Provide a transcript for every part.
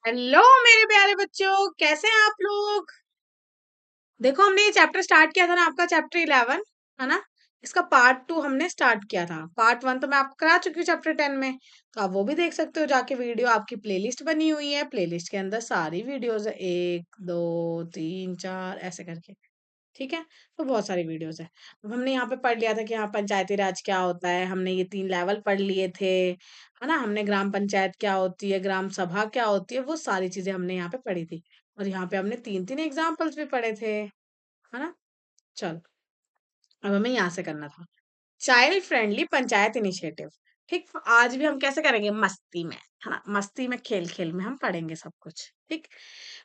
Hello मेरे प्यारे बच्चों, कैसे हैं आप लोग। देखो, हमने ये चैप्टर स्टार्ट किया था ना, आपका चैप्टर 11 है ना। इसका पार्ट 2 हमने स्टार्ट किया था। पार्ट 1 तो मैं आपको करा चुकी हूँ चैप्टर 10 में, तो आप वो भी देख सकते हो जाके। वीडियो आपकी प्लेलिस्ट बनी हुई है, प्लेलिस्ट के अंदर सारी वीडियोस है, 1 2 3 4 ऐसे करके। ठीक है, तो बहुत सारी वीडियोस है। अब हमने यहाँ पे पढ़ लिया था कि हाँ, पंचायती राज क्या होता है। हमने ये 3 लेवल पढ़ लिए थे, है ना। हमने ग्राम पंचायत क्या होती है, ग्राम सभा क्या होती है, वो सारी चीजें हमने यहाँ पे पढ़ी थी। और यहाँ पे हमने 3 3 एग्जाम्पल्स भी पढ़े थे, है ना। चलो, अब हमें यहाँ से करना था चाइल्ड फ्रेंडली पंचायत इनिशिएटिव। ठीक, तो आज भी हम कैसे करेंगे, मस्ती में, है ना। मस्ती में, खेल खेल में हम पढ़ेंगे सब कुछ। ठीक,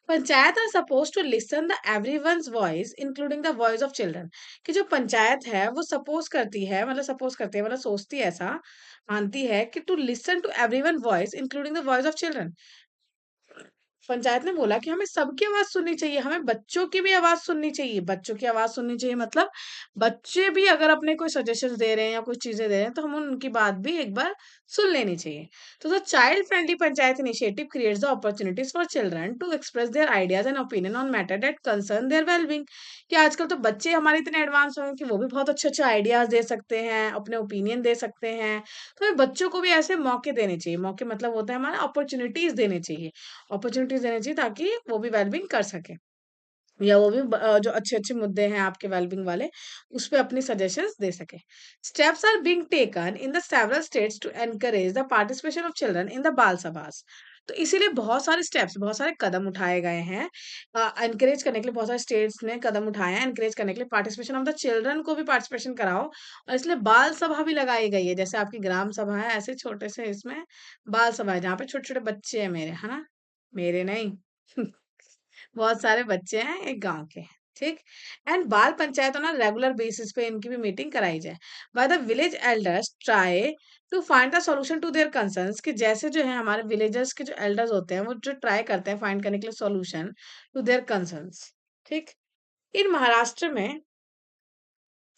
panchayat are suppose to listen the everyone's voice including the voice of children. कि जो पंचायत है वो सपोज करती है, मतलब सपोज करती है, मतलब सोचती है, ऐसा मानती है कि to listen to everyone voice including the voice of children. Panchayat ने बोला कि हमें सबकी आवाज सुननी चाहिए, हमें बच्चों की भी आवाज सुननी चाहिए। बच्चों की आवाज सुननी चाहिए मतलब बच्चे भी अगर अपने कोई सजेशंस दे रहे हैं या कुछ चीजें दे रहे हैं, तो हम उनकी बात भी एक बार सुन लेनी चाहिए। तो the child friendly panchayat initiative creates the opportunities for children to express their ideas and opinion on matter that concern their wellbeing. कि आजकल तो बच्चे हमारे इतने एडवांस हो गए कि वो भी बहुत अच्छे अच्छे आइडियाज दे सकते हैं, अपने ओपिनियन दे सकते हैं। तो हमें बच्चों को भी ऐसे मौके देने चाहिए। मौके मतलब होता है हमारा अपॉर्चुनिटीज देने चाहिए। अपॉर्चुनिटीज देनी चाहिए ताकि वो भी वेलबींग कर सके, या वो भी जो अच्छे अच्छे मुद्दे हैं आपके वेलबींग वाले, उस पे अपनी सजेशंस दे सके। Steps are being taken in the several states to encourage the participation of children in the Bal Sabhas. तो इसीलिए बहुत सारे स्टेप्स, बहुत सारे कदम उठाए गए हैं एनकरेज करने के लिए। बहुत सारे स्टेट्स ने कदम उठाए हैं एनकरेज करने के लिए, पार्टिसिपेशन ऑफ द चिल्ड्रन को भी पार्टिसिपेशन कराओ। और इसलिए बाल सभा भी लगाई गई है। जैसे आपकी ग्राम सभा है, ऐसे छोटे से इसमें बाल सभा है, जहाँ पे छोटे छोटे बच्चे हैं मेरे, है ना। मेरे नहीं बहुत सारे बच्चे हैं एक गांव के। ठीक, एंड बाल पंचायत ना रेगुलर बेसिस पे इनकी भी मीटिंग कराई जाए। By the village elders try to find the solution to their concerns. कि जैसे जो है हमारे विलेजर्स के जो एल्डर्स होते हैं, वो जो ट्राई करते हैं फाइंड करने के लिए सॉल्यूशन टू देयर कंसर्न्स। ठीक, इन महाराष्ट्र में,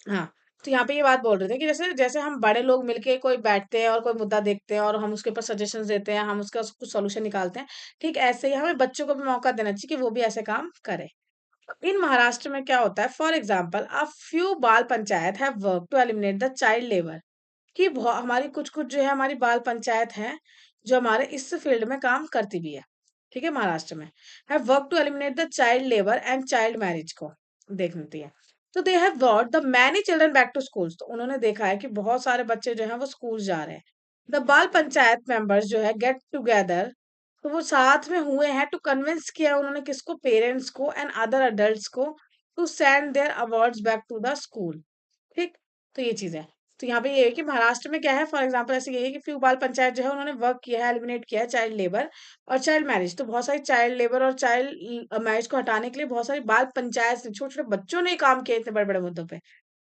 हाँ, तो यहाँ पे ये बात बोल रहे थे कि जैसे जैसे हम बड़े लोग मिलके कोई बैठते हैं और कोई मुद्दा देखते हैं और हम उसके ऊपर सजेशंस देते हैं, हम उसका कुछ सॉल्यूशन निकालते हैं। ठीक, ऐसे ही हमें बच्चों को भी मौका देना चाहिए कि वो भी ऐसे काम करें। इन महाराष्ट्र में क्या होता है, for example a few Bal Panchayat have work to eliminate the child labour. कि हमारी कुछ कुछ जो है हमारी बाल पंचायत है, जो हमारे इस फील्ड में काम करती भी है। ठीक है, महाराष्ट्र में have work to eliminate the child labour and child marriage को देखती है। तो they have brought the many children back to schools. तो उन्होंने देखा है कि बहुत सारे बच्चे जो हैं वो स्कूल जा रहे हैं। द बाल पंचायत मेंबर्स जो है गेट टुगेदर। तो वो साथ में हुए हैं, टू कन्विंस किया उन्होंने किसको, पेरेंट्स को एंड अदर अडल्ट्स को, to send their awards back to the school. ठीक, तो ये चीज है। तो यहाँ पे ये है कि महाराष्ट्र में क्या है, फॉर एग्जाम्पल ऐसे ये है कि फ्यू बाल पंचायत जो है उन्होंने वर्क किया है, एलिमिनेट किया है चाइल्ड लेबर और चाइल्ड मैरिज। तो बहुत सारी चाइल्ड लेबर और चाइल्ड मैरिज को हटाने के लिए बहुत सारी बाल पंचायत छोटे छोटे बच्चों ने काम किए इतने बड़े बड़े मुद्दों पे।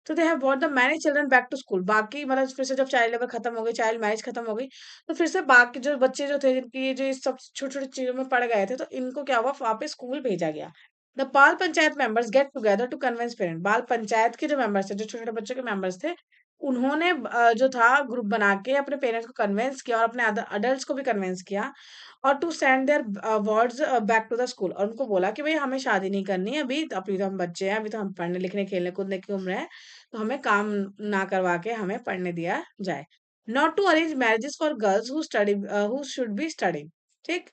तो they have bought the many children back to school. बाकी मतलब फिर से जब चाइल्ड लेबर खत्म हो गई, चाइल्ड मैरिज खत्म हो गई, तो फिर से बाकी जो बच्चे जो थे जिनकी ये जो इस सब छोटी छोटी चीजों में पड़ गए थे, तो इनको क्या हुआ, वापस स्कूल भेजा गया। The Bal Panchayat members get together to convince parent. Bal Panchayat के जो मेंबर्स थे, जो छोटे छोटे बच्चों के मेंबर्स थे, उन्होंने जो था ग्रुप बना के अपने पेरेंट्स को कन्विंस किया और अपने अडल्ट्स को भी कन्विंस किया, और to send their words back to the school. और उनको बोला कि भाई हमें शादी नहीं करनी है अभी, तो अभी तो हम बच्चे हैं, अभी तो हम पढ़ने लिखने खेलने कूदने की उम्र है, तो हमें काम ना करवा के हमें पढ़ने दिया जाए। Not to arrange marriages for girls who study, who should be studying. ठीक,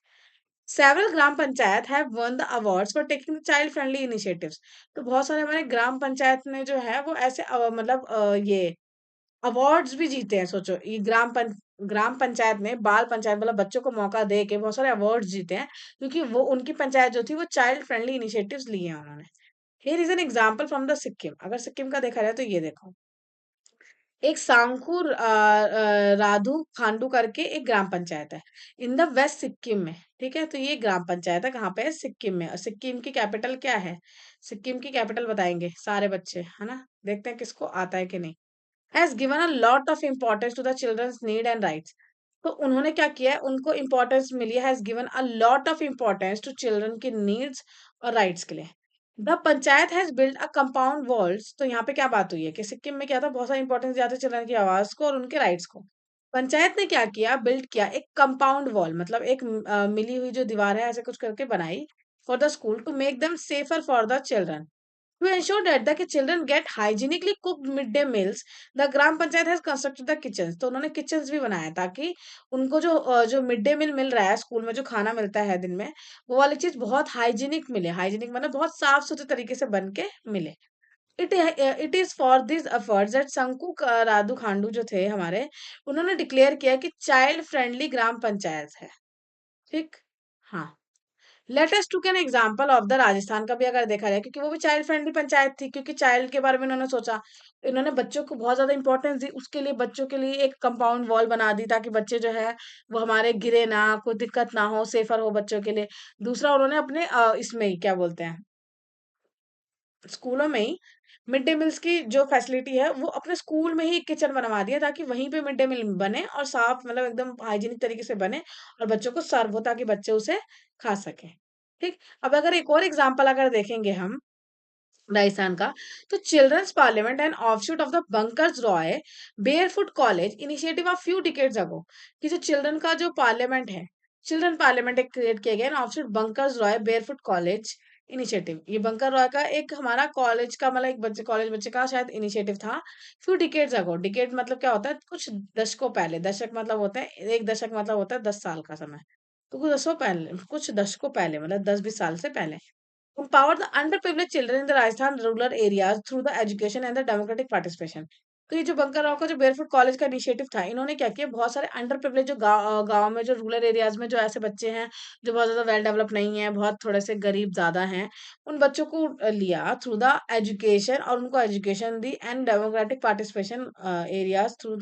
several gram panchayat have won the awards for taking child friendly initiatives. तो बहुत सारे हमारे ग्राम पंचायत ने जो है वो ऐसे मतलब ये अवार्ड्स भी जीते हैं। सोचो, ये ग्राम पंचायत में बाल पंचायत मतलब बच्चों को मौका दे के बहुत सारे अवार्ड्स जीते हैं, क्योंकि वो उनकी पंचायत जो थी वो चाइल्ड फ्रेंडली इनिशिएटिव्स लिए हैं उन्होंने। Here is an example from the Sikkim. अगर सिक्किम का देखा जाए तो ये देखो, एक सांखूर राधु खांडू करके एक ग्राम पंचायत है इन द वेस्ट सिक्किम में। ठीक है, तो ये ग्राम पंचायत है कहाँ पे है, सिक्किम में। और सिक्किम की कैपिटल क्या है, सिक्किम की कैपिटल बताएंगे सारे बच्चे, है ना। देखते हैं किसको आता है कि नहीं। Has given a lot of importance to the children's need and rights. तो उन्होंने क्या किया है, उनको इम्पोर्टेंस मिली है, has given a lot of importance to children की नीड्स और राइट्स के लिए। The panchayat has build a compound walls. तो यहाँ पे क्या बात हुई है कि सिक्किम में क्या था, बहुत सारा इंपॉर्टेंस दिया था चिल्ड्रन की आवाज को और उनके राइट्स को। पंचायत ने क्या किया, बिल्ड किया एक कंपाउंड वॉल, मतलब एक मिली हुई जो दीवार है ऐसे कुछ करके बनाई for the school to make them safer for the children. To ensure that the children get hygienically cooked midday meals, the gram panchayat has constructed the kitchens। तो उन्होंने किचन्स भी बनाया ताकि उनको जो मिड डे मील मिल रहा है स्कूल में, जो खाना मिलता है दिन में, वो वाली चीज बहुत हाइजीनिक मिले। हाइजीनिक मतलब बहुत साफ सुथरे तरीके से बन के मिले। It is for this efforts that शंकु राधु खांडू जो थे हमारे, उन्होंने डिक्लेयर किया कि चाइल्ड फ्रेंडली ग्राम पंचायत है। ठीक। हाँ। Let us to an example of the Rajasthan का भी अगर देखा जाए, क्योंकि वो भी चाइल्ड फ्रेंडली पंचायत थी, क्योंकि चाइल्ड के बारे में उन्होंने सोचा। इन्होंने बच्चों को बहुत ज्यादा इंपॉर्टेंस दी, उसके लिए बच्चों के लिए एक कंपाउंड वॉल बना दी ताकि बच्चे जो है वो हमारे गिरे ना, कोई दिक्कत ना हो, सेफर हो बच्चों के लिए। दूसरा उन्होंने अपने इसमें ही क्या बोलते हैं, स्कूलों में ही मिड डे मील्स की जो फैसिलिटी है वो अपने स्कूल में ही किचन बनवा दिया ताकि वहीं पे मिड डे मील बने और साफ, मतलब एकदम हाइजीनिक तरीके से बने और बच्चों को सर्व हो ताकि बच्चे उसे खा सकें। ठीक। अब अगर एक और एग्जांपल अगर देखेंगे हम राजस्थान का, तो children's parliament and offshoot of the Bunker's Roy Barefoot College initiative of few decades ago, कि जो चिल्ड्रन का जो पार्लियामेंट है, चिल्ड्रन पार्लियामेंट एक क्रिएट किया गया and offshoot bunkers Roy Barefoot College initiative. ये बंकर रॉय का एक हमारा कॉलेज का, मतलब एक बच्चे कॉलेज बच्चे का शायद इनिशिएटिव था फ्यू डिकेड्स अगो। डिकेड मतलब क्या होता है, कुछ दशकों पहले। दशक मतलब होता है, एक दशक मतलब होता है 10 साल का समय। तो कुछ दशकों पहले, कुछ दशकों पहले, मतलब 10-20 साल से पहले, empower the underprivileged children in the Rajasthan rural areas through the education and the democratic participation। तो ये जो बंकर राव का जो बेयरफुट कॉलेज का इनिशिएटिव था, इन्होंने क्या किया, बहुत सारे अंडर प्रिविलेज जो गांव में, जो रूरल एरियाज में जो ऐसे बच्चे हैं जो बहुत ज्यादा वेल डेवलप नहीं है, बहुत थोड़े से गरीब ज्यादा हैं, उन बच्चों को लिया थ्रू द एजुकेशन और उनको education the and democratic participation areas through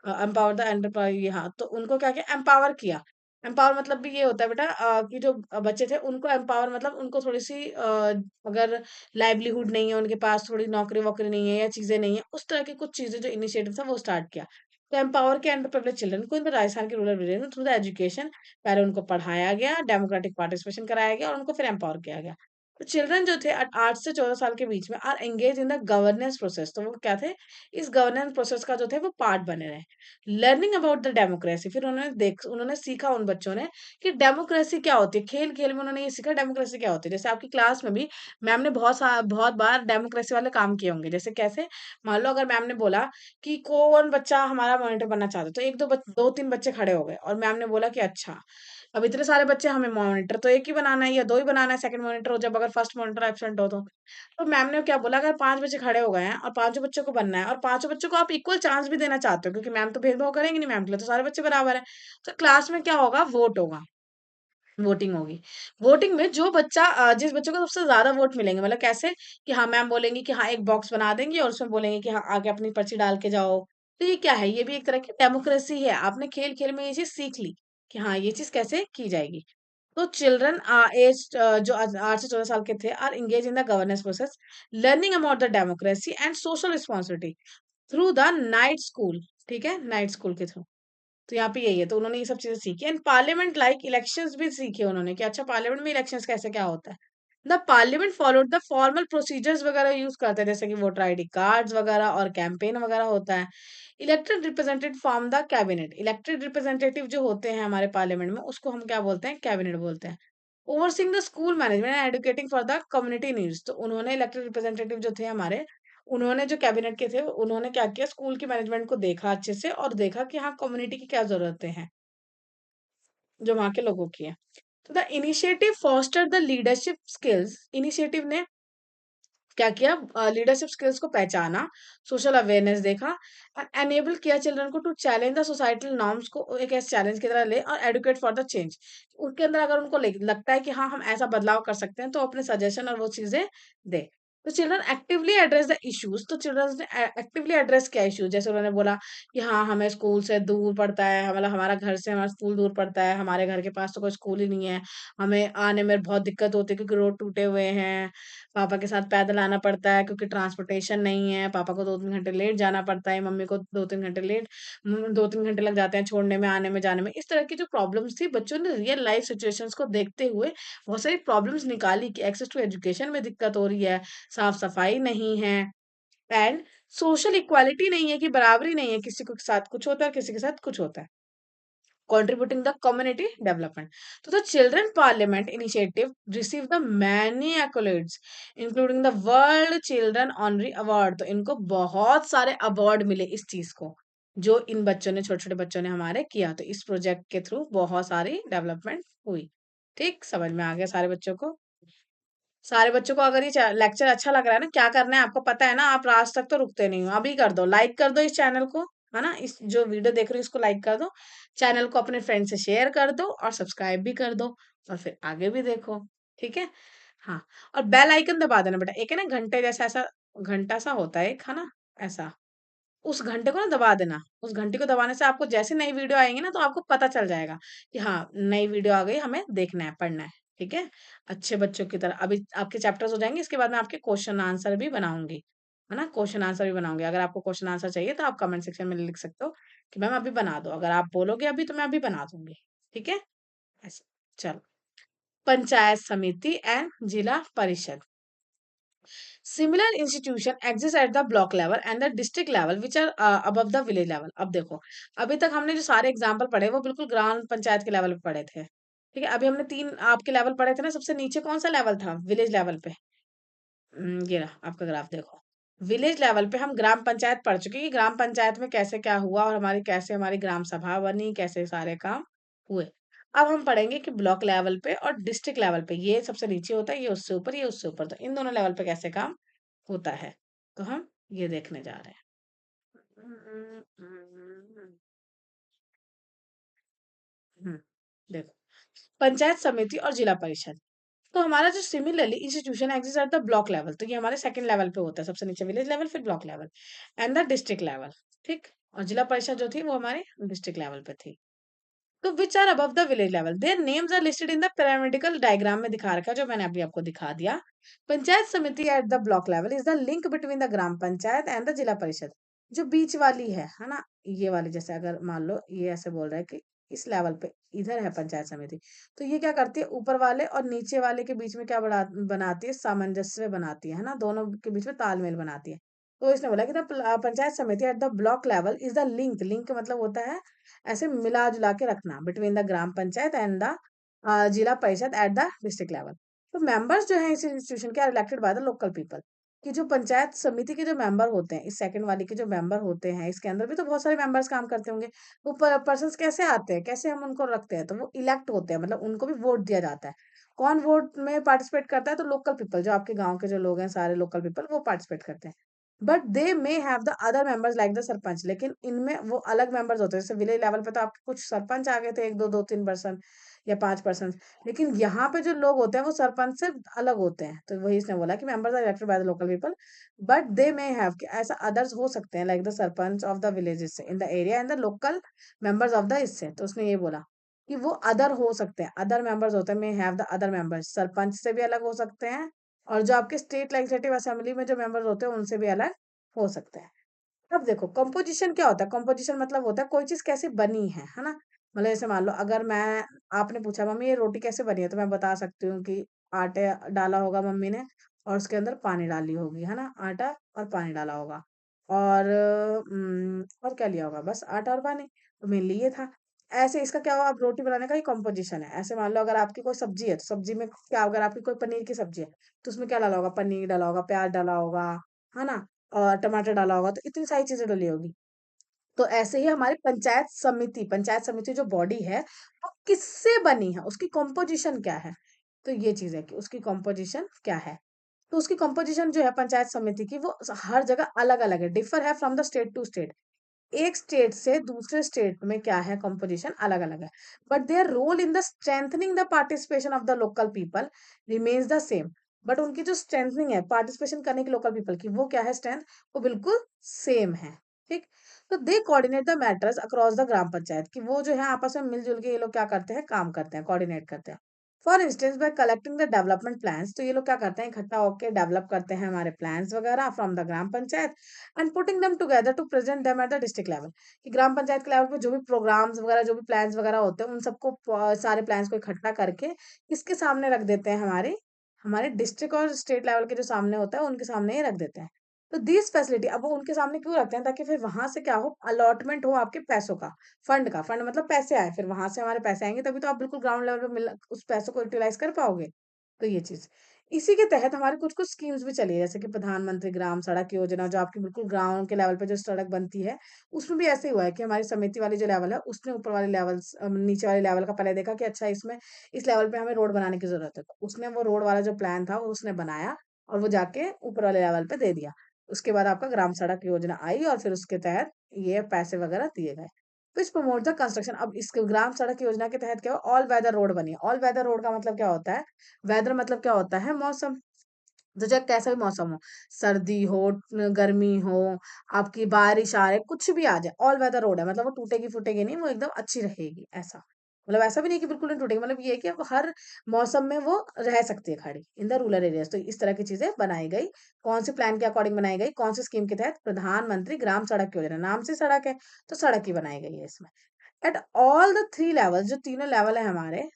empower the enterprise. हाँ, तो उनको क्या किया, एम्पावर किया। एम्पावर मतलब भी ये होता है बेटा कि जो बच्चे थे उनको एम्पावर मतलब उनको थोड़ी सी अगर लाइवलीहुड नहीं है उनके पास, थोड़ी नौकरी वोकरी नहीं है या चीजें नहीं है, उस तरह की कुछ चीजें जो इनिशिएटिव था वो स्टार्ट किया। तो एम्पावर के अंडर प्रिविलेज चिल्ड्रन को इन द राजस्थान के रूरल एरिया में थ्रू द एजुकेशन, पहले उनको पढ़ाया गया, डेमोक्रेटिक पार्टिसिपेशन कराया गया और उनको फिर एम्पावर किया गया। तो चिल्ड्रन जो थे 8 से 14 साल के बीच में are engage in the governance process, तो वो क्या थे, इस गवर्नेंस प्रोसेस का जो थे वो पार्ट बने रहे। लर्निंग अबाउट द डेमोक्रेसी, फिर उन्होंने सीखा उन बच्चों ने कि डेमोक्रेसी क्या होती है। खेल खेल में उन्होंने ये सीखा डेमोक्रेसी क्या होती है। जैसे आपकी क्लास में भी मैम ने बहुत बार डेमोक्रेसी वाले काम किए होंगे। जैसे कैसे, मान लो अगर मैम ने बोला कि कौन बच्चा हमारा मॉनिटर बनना चाहता है, तो एक दो तीन बच्चे खड़े हो गए और मैम ने बोला कि अच्छा, अब इतने सारे बच्चे, हमें मॉनिटर तो एक ही बनाना है या दो ही बनाना है, सेकंड मॉनिटर हो जब अगर फर्स्ट मॉनिटर एब्सेंट हो तो मैम ने क्या बोला, अगर 5 बच्चे खड़े हो गए हैं और पांचों बच्चों को बनना है और पांचों बच्चों को आप इक्वल चांस भी देना चाहते हो, क्योंकि मैम तो भेदभाव करेंगे नहीं, मैम के लिए तो सारे बच्चे बराबर है। तो क्लास में क्या होगा, वोट होगा, वोटिंग होगी। वोटिंग में जो बच्चा जिस बच्चे को सबसे ज्यादा वोट मिलेंगे, मतलब कैसे कि हाँ, मैम बोलेंगी कि हाँ एक बॉक्स बना देंगे और उसमें बोलेंगे कि हाँ आगे अपनी पर्ची डाल के जाओ। तो ये क्या है, ये भी एक तरह की डेमोक्रेसी है। आपने खेल खेल में ये चीज सीख ली कि हाँ ये चीज कैसे की जाएगी। तो चिल्ड्रन एज जो 8 से 14 साल के थे are engage in the governance process, learning about the democracy and social responsibility through the night school. ठीक है, नाइट स्कूल के थ्रू। तो यहाँ पे यही है, तो उन्होंने ये सब चीजें सीखी एंड पार्लियामेंट लाइक इलेक्शंस भी सीखे उन्होंने कि अच्छा पार्लियामेंट में इलेक्शंस कैसे क्या होता है। The parliament followed the formal procedures वगैरह यूज करते हैं, जैसे कि वोटर आईडी कार्ड्स वगैरह और कैंपेन वगैरह होता है। Elected representative from the cabinet, elected representative जो होते हैं हमारे पार्लियामेंट में उसको हम क्या बोलते हैं, कैबिनेट बोलते हैं। Overseeing the school management and educating for the community needs, तो उन्होंने इलेक्टेड रिप्रेजेंटेटिव जो थे हमारे, उन्होंने जो कैबिनेट के थे उन्होंने क्या किया, स्कूल की मैनेजमेंट को देखा अच्छे से और देखा कि हाँ कम्युनिटी की क्या जरूरतें हैं जो वहाँ के लोगों की है। तो the initiative foster the leadership skills, initiative ने क्या किया, लीडरशिप स्किल्स को पहचाना, सोशल अवेयरनेस देखा, एनेबल किया चिल्ड्रन को to challenge the societal norms को एक ऐसे चैलेंज की तरह ले और एडुकेट फॉर द चेंज। उनके अंदर अगर उनको लगता है कि हाँ हम ऐसा बदलाव कर सकते हैं तो अपने सजेशन और वो चीजें दे। तो children actively address the issues, तो चिल्ड्रन ने एक्टिवली एड्रेस किया इश्यूज, जैसे उन्होंने बोला कि हाँ हमें स्कूल से दूर पड़ता है, मतलब हमारा घर से हमारा स्कूल दूर पड़ता है, हमारे घर के पास तो कोई स्कूल ही नहीं है, हमें आने में बहुत दिक्कत होती है क्योंकि रोड टूटे हुए हैं, पापा के साथ पैदल आना पड़ता है क्योंकि ट्रांसपोर्टेशन नहीं है, पापा को 2-3 घंटे लेट जाना पड़ता है, मम्मी को 2-3 घंटे लेट, 2-3 घंटे लग जाते हैं छोड़ने में आने में जाने में। इस तरह की जो प्रॉब्लम्स थी, बच्चों ने रियल लाइफ सिचुएशंस को देखते हुए बहुत सारी प्रॉब्लम्स निकाली कि एक्सेस टू एजुकेशन में दिक्कत हो रही है, साफ सफाई नहीं है, एंड सोशल इक्वालिटी नहीं है कि बराबरी नहीं है, किसी के साथ कुछ होता है, किसी के साथ कुछ होता है। Contributing the community development. So the Children Parliament initiative received the many accolades, including the World Children Honorary Award. तो इनको बहुत सारे अवार्ड मिले इस चीज को, जो इन बच्चों ने, छोटे छोटे बच्चों ने हमारे किया। तो इस प्रोजेक्ट के थ्रू बहुत सारी डेवलपमेंट हुई। ठीक, समझ में आ गया सारे बच्चों को? सारे बच्चों को अगर ये लेक्चर अच्छा लग रहा है ना, क्या करना है आपको पता है ना, आप लास्ट तक तो रुकते नहीं हो। अभी कर दो, लाइक कर दो इस चैनल को, है ना, इस जो वीडियो देख रहे हो इसको लाइक कर दो, चैनल को अपने फ्रेंड से शेयर कर दो और सब्सक्राइब भी कर दो, और फिर आगे भी देखो। ठीक है? हाँ, और बेल आइकन दबा देना बेटा। एक है ना घंटे जैसा, ऐसा घंटा सा होता है एक, है ना, ऐसा, उस घंटे को ना दबा देना। उस घंटे को दबाने से आपको जैसे नई वीडियो आएंगी ना, तो आपको पता चल जाएगा कि हाँ नई वीडियो आ गई, हमें देखना है, पढ़ना है। ठीक है? अच्छे बच्चों की तरह अभी आपके चैप्टर्स हो जाएंगे, इसके बाद मैं आपके क्वेश्चन आंसर भी बनाऊंगी, है ना, क्वेश्चन आंसर भी बनाऊंगी। अगर आपको क्वेश्चन आंसर चाहिए तो आप कमेंट सेक्शन में लिख सकते हो कि मैम अभी बना दो। अगर आप बोलोगे अभी, तो मैं अभी बना दूंगी। ठीक है? ऐसे। चलो, पंचायत समिति एंड जिला परिषद। Similar institution exist at the block level and the district level which are above the village level. अब देखो, अभी तक हमने जो सारे एग्जाम्पल पढ़े वो बिल्कुल ग्राम पंचायत के लेवल पे पढ़े थे। ठीक है? अभी हमने 3 आपके लेवल पढ़े थे ना, सबसे नीचे कौन सा लेवल था? विलेज लेवल पे। ये रहा आपका ग्राफ, देखो। विलेज लेवल पे हम ग्राम पंचायत पढ़ चुके हैं कि ग्राम पंचायत में कैसे क्या हुआ, और हमारी कैसे हमारी ग्राम सभा बनी, कैसे सारे काम हुए। अब हम पढ़ेंगे कि ब्लॉक लेवल पे और डिस्ट्रिक्ट लेवल पे, ये सबसे नीचे होता है, ये उससे ऊपर, ये उससे ऊपर, तो इन दोनों लेवल पे कैसे काम होता है, तो हम ये देखने जा रहे हैं। हम्म, देखो, पंचायत समिति और जिला परिषद। तो हमारा जो similarly institution exist at the block level, तो ये हमारे सेकंड लेवल पे होता है, सबसे नीचे विलेज लेवल, फिर block level and the district level. ठीक, और जिला परिषद जो थी वो हमारे डिस्ट्रिक्ट लेवल पे थी। तो which are above the village level, their names are listed in the pyramidical diagram में दिखा रखा है, जो मैंने अभी आपको दिखा दिया। Panchayat samiti at the block level is the link between the gram panchayat and the zila परिषद। जो बीच वाली है ना, ये वाली, जैसे अगर मान लो ये ऐसे बोल रहा है कि इस लेवल पे इधर है पंचायत समिति, तो ये क्या करती है, ऊपर वाले और नीचे वाले के बीच में क्या बनाती है, सामंजस्य बनाती है ना, दोनों के बीच में तालमेल बनाती है। तो इसने बोला कि the panchayat samiti at the block level is the link, link मतलब होता है ऐसे मिला जुला के रखना, between the gram panchayat and the zila parishad at the district level. तो मेंबर्स जो है इस इंस्टीट्यूशन के are elected by the local people. कि जो पंचायत समिति के जो मेंबर होते हैं, इस सेकंड वाले के जो मेंबर होते हैं, इसके अंदर भी तो बहुत सारे मेंबर्स काम करते होंगे। वो पर्सन कैसे आते हैं, कैसे हम उनको रखते हैं, तो वो इलेक्ट होते हैं, मतलब उनको भी वोट दिया जाता है। कौन वोट में पार्टिसिपेट करता है, तो लोकल पीपल, जो आपके गांव के जो लोग हैं, सारे लोकल पीपल वो पार्टिसिपेट करते हैं। But they may have the other members like the sarpanch, लेकिन इनमें वो अलग मेंबर्स होते हैं। जैसे विलेज लेवल पे तो आपके कुछ सरपंच आ गए थे, एक दो, 2-3 पर्सन या 5 पर्सन, लेकिन यहाँ पे जो लोग होते हैं वो सरपंच से अलग होते हैं। तो वही इसने बोला कि members are elected by the local people, but they may have, ऐसा अदर्स हो सकते हैं, like the sarpanch of the village in the area and the local members of the इससे। तो उसने ये बोला कि वो अदर हो सकते हैं, अदर मेंबर्स होते हैं, may have the other members, sarpanch से भी अलग हो सकते हैं, और जो आपके स्टेट लेजिस्लेटिव असेंबली में जो मेंबर्स होते हैं उनसे भी अलग हो सकता है। अब देखो कंपोजिशन क्या होता है, कंपोजिशन मतलब होता है कोई चीज कैसे बनी है ना। मतलब जैसे मान लो, अगर मैं, आपने पूछा मम्मी ये रोटी कैसे बनी है, तो मैं बता सकती हूँ कि आटे डाला होगा मम्मी ने, और उसके अंदर पानी डाली होगी, है ना, आटा और पानी डाला होगा, और और क्या लिया होगा, बस आटा और पानी, तो मेनली ये था। ऐसे इसका क्या हुआ, अब रोटी बनाने का ही कंपोजिशन है। ऐसे मान लो अगर आपकी कोई सब्जी है, तो सब्जी में क्या, अगर आपकी कोई पनीर की सब्जी है, तो उसमें क्या डाला होगा, पनीर डाला होगा, प्याज डाला होगा, है ना, और टमाटर डाला होगा, तो इतनी सारी चीजें डली होगी। तो ऐसे ही हमारी पंचायत समिति जो बॉडी है वो किससे बनी है, उसकी कॉम्पोजिशन क्या है। तो ये चीज है कि उसकी कॉम्पोजिशन क्या है। तो उसकी कॉम्पोजिशन जो है पंचायत समिति की, वो हर जगह अलग अलग है, डिफर है from the state to state. एक स्टेट से दूसरे स्टेट में क्या है, कंपोजिशन अलग अलग है, but their role in the strengthening the participation of the local people remains the same. But उनकी जो स्ट्रेंथनिंग है पार्टिसिपेशन करने की लोकल पीपल की, वो क्या है, स्ट्रेंथ, वो बिल्कुल सेम है। ठीक, तो they coordinate the matters across the gram panchayat, कि वो जो है आपस में मिलजुल के ये लोग क्या करते हैं, काम करते हैं, कोऑर्डिनेट करते हैं। For instance bye collecting the development plans, तो ये लोग क्या करते हैं, इकट्ठा होकर डेवलप करते हैं हमारे प्लान्स वगैरह from the gram panchayat, and putting them together to present them at the district level. कि ग्राम पंचायत के लेवल पे जो भी प्रोग्राम्स वगैरह, जो भी प्लान्स वगैरह होते हैं, उन सबको सारे प्लान्स को इकट्ठा करके किसके सामने रख देते हैं, हमारे हमारे डिस्ट्रिक्ट और स्टेट लेवल के जो सामने होता है उनके सामने ही रख देते हैं। तो दिस फैसिलिटी अब वो उनके सामने क्यों रखते हैं, ताकि फिर वहां से क्या हो, अलॉटमेंट हो आपके पैसों का, फंड का, फंड मतलब पैसे आए, फिर वहां से हमारे पैसे आएंगे तभी तो आप बिल्कुल ग्राउंड लेवल पे मिल उस पैसों को यूटिलाइज कर पाओगे। तो ये चीज, इसी के तहत हमारे कुछ कुछ स्कीम्स भी चली है, जैसे कि प्रधानमंत्री ग्राम सड़क योजना, जो आपकी बिल्कुल ग्राउंड के लेवल पे जो सड़क बनती है, उसमें भी ऐसे ही हुआ है कि हमारी समिति वाली जो लेवल है उसने ऊपर वाले लेवल, नीचे वाले लेवल का पहले देखा कि अच्छा इसमें इस लेवल पे हमें रोड बनाने की जरूरत है, तो उसने वो रोड वाला जो प्लान था वो उसने बनाया और वो जाके ऊपर वाले लेवल पे दे दिया। उसके बाद आपका ग्राम सड़क योजना आई और फिर उसके तहत ये पैसे वगैरह दिए गए। विच प्रमोट द कंस्ट्रक्शन, अब इस ग्राम सड़क योजना के तहत क्या हो, ऑल वेदर रोड बनी। ऑल वेदर रोड का मतलब क्या होता है, वेदर मतलब क्या होता है, मौसम। तो चाहे कैसा भी मौसम हो, सर्दी हो, गर्मी हो, आपकी बारिश आ रही, कुछ भी आ जाए, ऑल वेदर रोड है, मतलब वो टूटेगी फूटेगी नहीं, वो एकदम अच्छी रहेगी, ऐसा। मतलब ऐसा भी नहीं कि बिल्कुल नहीं टूटेगी, मतलब ये है कि अब हर मौसम में वो रह सकती है खड़ी इन द रूरल एरियाज। तो इस तरह की चीजें बनाई गई। कौन से प्लान के अकॉर्डिंग बनाई गई, कौन सी स्कीम के तहत, प्रधानमंत्री ग्राम सड़क योजना, नाम से सड़क है तो सड़क ही बनाई गई है इसमें। At all the three level, जो तीनों लेवल है हमारे,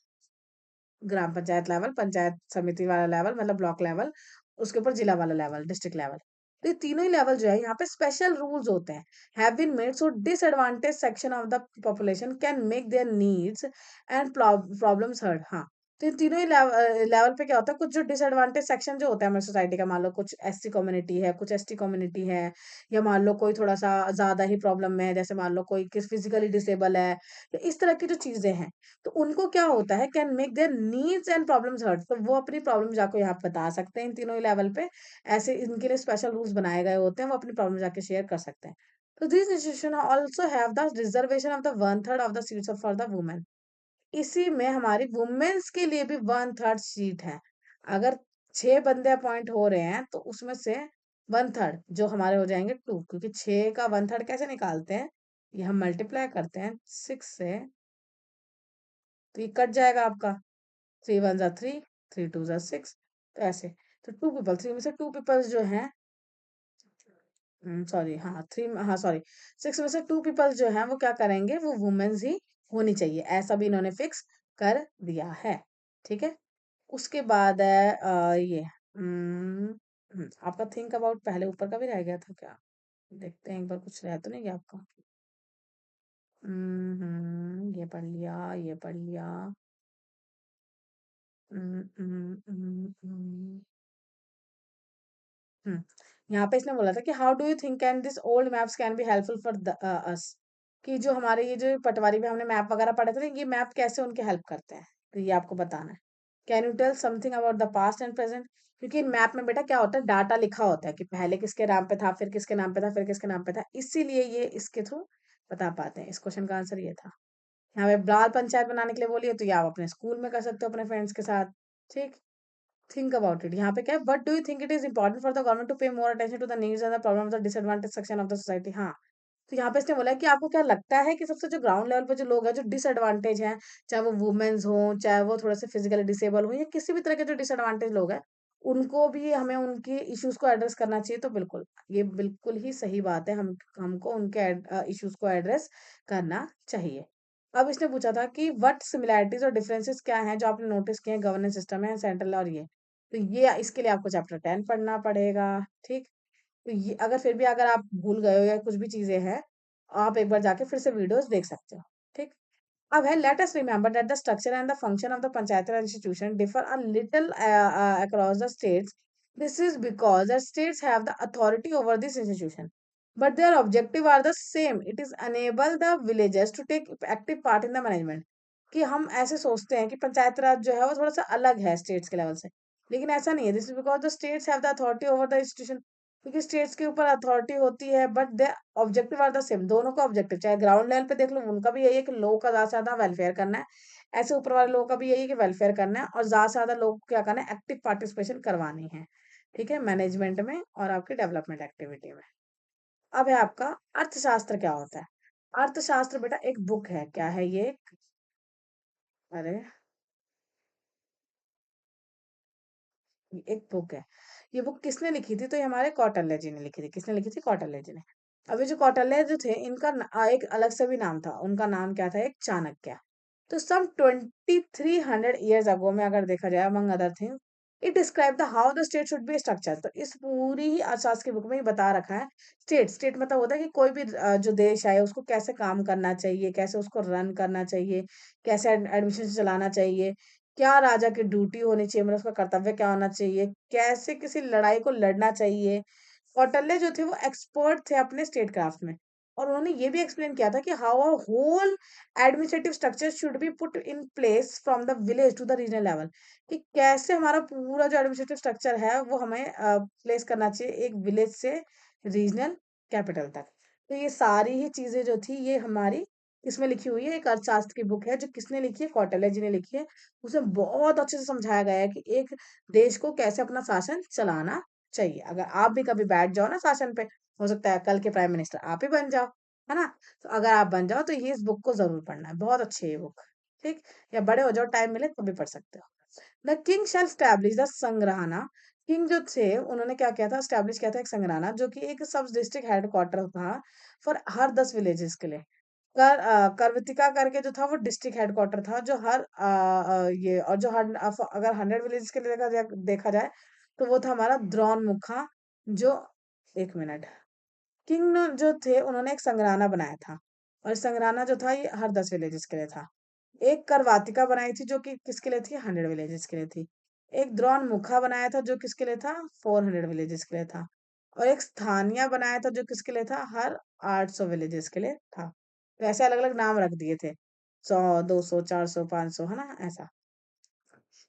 ग्राम पंचायत लेवल, पंचायत समिति वाला लेवल मतलब ब्लॉक लेवल, उसके ऊपर जिला वाला लेवल, डिस्ट्रिक्ट लेवल, तो ये तीनों ही लेवल जो है यहाँ पे स्पेशल रूल्स होते हैं, have been made so disadvantage section of the population can make their needs and problems heard. हाँ, तो इन तीनों ही लेवल पे क्या होता है, कुछ जो डिसएडवांटेज सेक्शन जो होता है हमारी सोसाइटी का, मान लो कुछ एससी कम्युनिटी है, कुछ एसटी कम्युनिटी है, या मान लो कोई थोड़ा सा ज्यादा ही प्रॉब्लम में है, जैसे मान लो कोई किस फिजिकली डिसेबल है, तो इस तरह की जो चीजें हैं, तो उनको क्या होता है, can make their needs and problems heard, तो वो अपनी प्रॉब्लम जाको यहाँ बता सकते हैं इन तीनों ही लेवल पे। ऐसे इनके लिए स्पेशल रूल्स बनाए गए होते हैं, वो अपनी प्रॉब्लम जाके शेयर कर सकते हैं। तो this institution also have the reservation of the one third of the seats for the women. इसी में हमारी वुमेन्स के लिए भी वन थर्ड सीट है। अगर 6 बंदे अपॉइंट हो रहे हैं तो उसमें से वन थर्ड जो हमारे हो जाएंगे टू, क्योंकि 6 का वन थर्ड कैसे निकालते हैं, ये हम मल्टीप्लाई करते हैं 6 से, तो ये कट जाएगा आपका, 3 1 जा 3, 3 2 जा 6, तो ऐसे। तो टू पीपल, थ्री में से टू पीपल्स जो हैं, सॉरी, हाँ थ्री, हाँ सॉरी, 6 में से टू पीपल्स जो हैं वो क्या करेंगे, वो वुमेन्स ही होनी चाहिए, ऐसा भी इन्होंने फिक्स कर दिया है। ठीक है। उसके बाद है ये, आपका थिंक अबाउट पहले ऊपर का भी रह गया था क्या, देखते हैं एक बार, कुछ रह तो नहीं गया आपका। ये पढ़ लिया, ये पढ़ लिया। हम्म, हम्म, हम्म, हम्म, हम्म। यहाँ पे इसने बोला था कि how do you think can this old maps can be helpful for us, कि जो हमारे ये जो पटवारी में हमने मैप वगैरह पढ़े थे ना, ये मैप कैसे उनके हेल्प करते हैं, तो ये आपको बताना है। Can you tell something about the past and present, क्योंकि इन मैप में बेटा क्या होता है, डाटा लिखा होता है कि पहले किसके नाम पे था, फिर किसके नाम पे था, फिर किसके नाम पे था, इसीलिए ये इसके थ्रू बता पाते हैं। इस क्वेश्चन का आंसर ये था। यहाँ पे बाल पंचायत बनाने के लिए बोलिए तो ये आप अपने स्कूल में कर सकते हो अपने फ्रेंड्स के साथ। ठीक। थिंक अबाउट इट, यहाँ पे क्या है, but do you think it is important for the government to pay more attention to the needs and the problem of the disadvantage section of the society. हाँ, तो यहाँ पे इसने बोला है कि आपको क्या लगता है कि सबसे जो ग्राउंड लेवल पे जो लोग हैं जो डिसएडवांटेज हैं, चाहे वो वुमेन्स हो, चाहे वो थोड़े से फिजिकली डिसेबल हो, या किसी भी तरह के जो डिसएडवांटेज लोग हैं, उनको भी हमें उनकी इश्यूज को एड्रेस करना चाहिए। तो बिल्कुल, ये बिल्कुल ही सही बात है, हम हमको उनके इश्यूज को एड्रेस करना चाहिए। अब इसने पूछा था कि व्हाट सिमिलैरिटीज और डिफरेंसेस क्या हैं जो आपने नोटिस किए हैं गवर्नेंस सिस्टम में सेंट्रल और ये, तो ये इसके लिए आपको चैप्टर 10 पढ़ना पड़ेगा। ठीक। तो ये अगर फिर भी अगर आप भूल गए हो या कुछ भी चीजें हैं, आप एक बार जाके फिर से वीडियोस देख सकते हो। ठीक। अब है, let us remember that the structure and the function of the panchayat raj institution differ a little across the states. This is because the states have the authority over this institution but their objective are the same, it is enable the villages to take active part in the management. कि हम ऐसे सोचते हैं कि पंचायत राज जो है वो थोड़ा सा अलग है स्टेट्स के लेवल से, लेकिन ऐसा नहीं है। This is because the states have the authority over the institution, क्योंकि स्टेट्स के ऊपर अथॉरिटी होती है, but they objective are the same. दोनों का ऑब्जेक्टिव, चाहे ग्राउंड लेवल पे देख लो, उनका भी यही है कि लोगों का ज्यादा से ज्यादा वेलफेयर करना है, ऐसे ऊपर वाले लोगों का भी यही है कि वेलफेयर करना है, और ज्यादा से ज्यादा लोगों को क्या करना है, एक्टिव पार्टिसिपेशन करवानी है। ठीक है, मैनेजमेंट में और आपकी डेवलपमेंट एक्टिविटी में। अब है आपका अर्थशास्त्र क्या होता है। अर्थशास्त्र बेटा एक बुक है, क्या है ये, अरे ये एक बुक है। ये बुक किसने लिखी थी, तो ये हमारे कौटिल्य जी ने लिखी थी। किसने लिखी थी, कौटिल्य जी ने। अब ये जो कौटिल्य जो थे, इनका एक अलग से भी नाम था, उनका नाम क्या था, एक चाणक्य। तो सम 2300 ईयर्स अगो में अगर देखा जाए, among other thing, it describe the how the state should be structure. तो इस पूरी ही अर्थशास्त्र की बुक में ये बता रखा है। स्टेट मतलब होता है कि कोई भी जो देश है उसको कैसे काम करना चाहिए, कैसे उसको रन करना चाहिए, कैसे एडमिशन चलाना चाहिए, क्या राजा की ड्यूटी होनी चाहिए, मतलब उसका कर्तव्य क्या होना चाहिए, कैसे किसी लड़ाई को लड़ना चाहिए। कौटिल्य जो थे वो एक्सपर्ट थे अपने स्टेट क्राफ्ट में, और उन्होंने ये भी एक्सप्लेन किया था कि how a whole administrative structure should be put in place from the village to the regional level, कि कैसे हमारा पूरा जो एडमिनिस्ट्रेटिव स्ट्रक्चर है वो हमें प्लेस करना चाहिए एक विलेज से रीजनल कैपिटल तक। तो ये सारी ही चीजें जो थी ये हमारी इसमें लिखी हुई है। एक अर्थशास्त्र की बुक है जो किसने लिखी है, कौटिल्य जी ने लिखी है। उसमें बहुत अच्छे से समझाया गया है कि एक देश को कैसे अपना शासन चलाना चाहिए। अगर आप भी कभी बैठ जाओ ना शासन पे, हो सकता है कल के प्राइम मिनिस्टर आप ही बन जाओ, है ना? तो अगर आप बन जाओ तो ये इस बुक को जरूर पढ़ना है, बहुत अच्छी है ये बुक। ठीक, या बड़े हो जाओ, टाइम मिले तो भी पढ़ सकते हो। The king shall establish the संग्रहाना। किंग जो थे उन्होंने क्या किया था, स्टैब्लिश किया था एक संग्रहाना, जो कि एक सब डिस्ट्रिक्ट हेडक्वार्टर था फॉर हर 10 विलेजेस के लिए। करवतिका करके जो था वो डिस्ट्रिक्ट हेडक्वार्टर था, जो हर ये, और जो हर अगर 100 विलेजेस के लिए देखा जाए तो वो था हमारा द्रोण मुखा। जो, एक मिनट, किंग जो थे उन्होंने एक संग्रहाना बनाया था, और संग्रहाना जो था ये हर 10 विलेजेस के लिए था। एक करवातिका बनाई थी जो कि किसके लिए थी, 100 विलेजेस के लिए थी। एक द्रोण मुखा बनाया था जो किसके लिए था, 400 विलेजेस के लिए था। और एक स्थानीय बनाया था जो किसके लिए था, हर 800 विलेजेस के लिए था। तो ऐसे अलग अलग नाम रख दिए थे, 100, 200, 400, 500, है ना, ऐसा।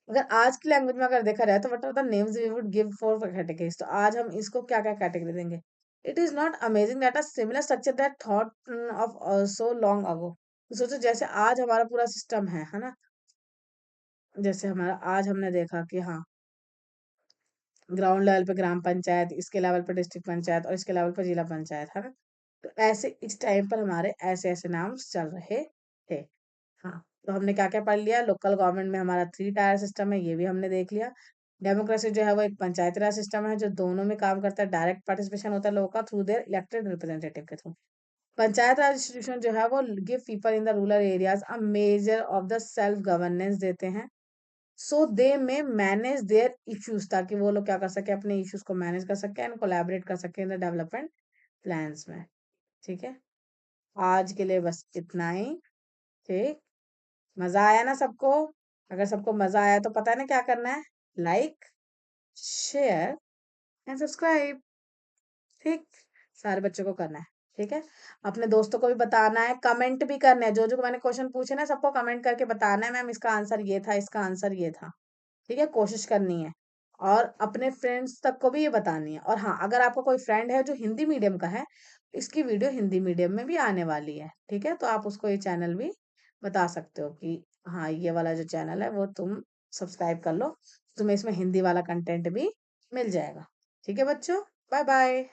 अगर आज की लैंग्वेज में अगर देखा जाए तो what are the names we would give for categories, तो आज हम इसको क्या क्या कैटेगरी देंगे। It is not amazing that a similar structure that thought of so long ago. सोचो जैसे आज हमारा पूरा सिस्टम है ना, जैसे हमारा आज हमने देखा कि हाँ, ग्राउंड लेवल पे ग्राम पंचायत, इसके लेवल पे डिस्ट्रिक्ट पंचायत, और इसके लेवल पे जिला पंचायत, है ना। तो ऐसे इस टाइम पर हमारे ऐसे ऐसे नाम चल रहे थे। हाँ, तो हमने क्या-क्या पढ़ लिया, लोकल गवर्नमेंट में हमारा 3 टायर सिस्टम है, ये भी हमने देख लिया। डेमोक्रेसी जो है वो एक पंचायती राज सिस्टम है जो दोनों में काम करता है, डायरेक्ट पार्टिसिपेशन होता है लोगों का थ्रू देयर इलेक्टेड रिप्रेजेंटेटिव के थ्रू। पंचायत राज इंस्टीट्यूशन जो है वो give people in the rural areas a measure of the self governance देते हैं, सो दे में मैनेज देयर इश्यूज, ताकि वो लोग क्या कर सके, अपने इश्यूज को मैनेज कर सके एंड कोलैबोरेट कर सके इन द डेवलपमेंट प्लान्स में। ठीक है, आज के लिए बस इतना ही। ठीक, मजा आया ना सबको? अगर सबको मजा आया तो पता है ना क्या करना है, लाइक, शेयर एंड सब्सक्राइब। ठीक, सारे बच्चों को करना है। ठीक है, अपने दोस्तों को भी बताना है, कमेंट भी करना है, जो जो मैंने क्वेश्चन पूछे ना सबको कमेंट करके बताना है, मैम इसका आंसर ये था, इसका आंसर ये था। ठीक है, कोशिश करनी है, और अपने फ्रेंड्स तक को भी ये बतानी है। और हाँ, अगर आपका कोई फ्रेंड है जो हिंदी मीडियम का है, इसकी वीडियो हिंदी मीडियम में भी आने वाली है। ठीक है, तो आप उसको ये चैनल भी बता सकते हो कि हाँ, ये वाला जो चैनल है वो तुम सब्सक्राइब कर लो, तुम्हें इसमें हिंदी वाला कंटेंट भी मिल जाएगा। ठीक है बच्चों, बाय बाय।